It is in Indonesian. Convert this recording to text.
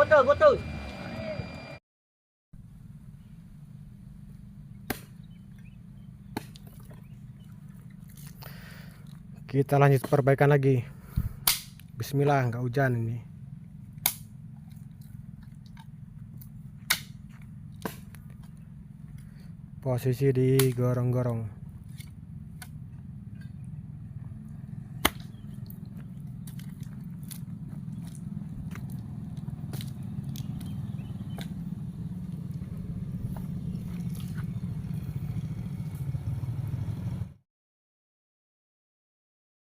Go terus. Kita lanjut perbaikan lagi. Bismillah, nggak hujan ini. Posisi di gorong-gorong.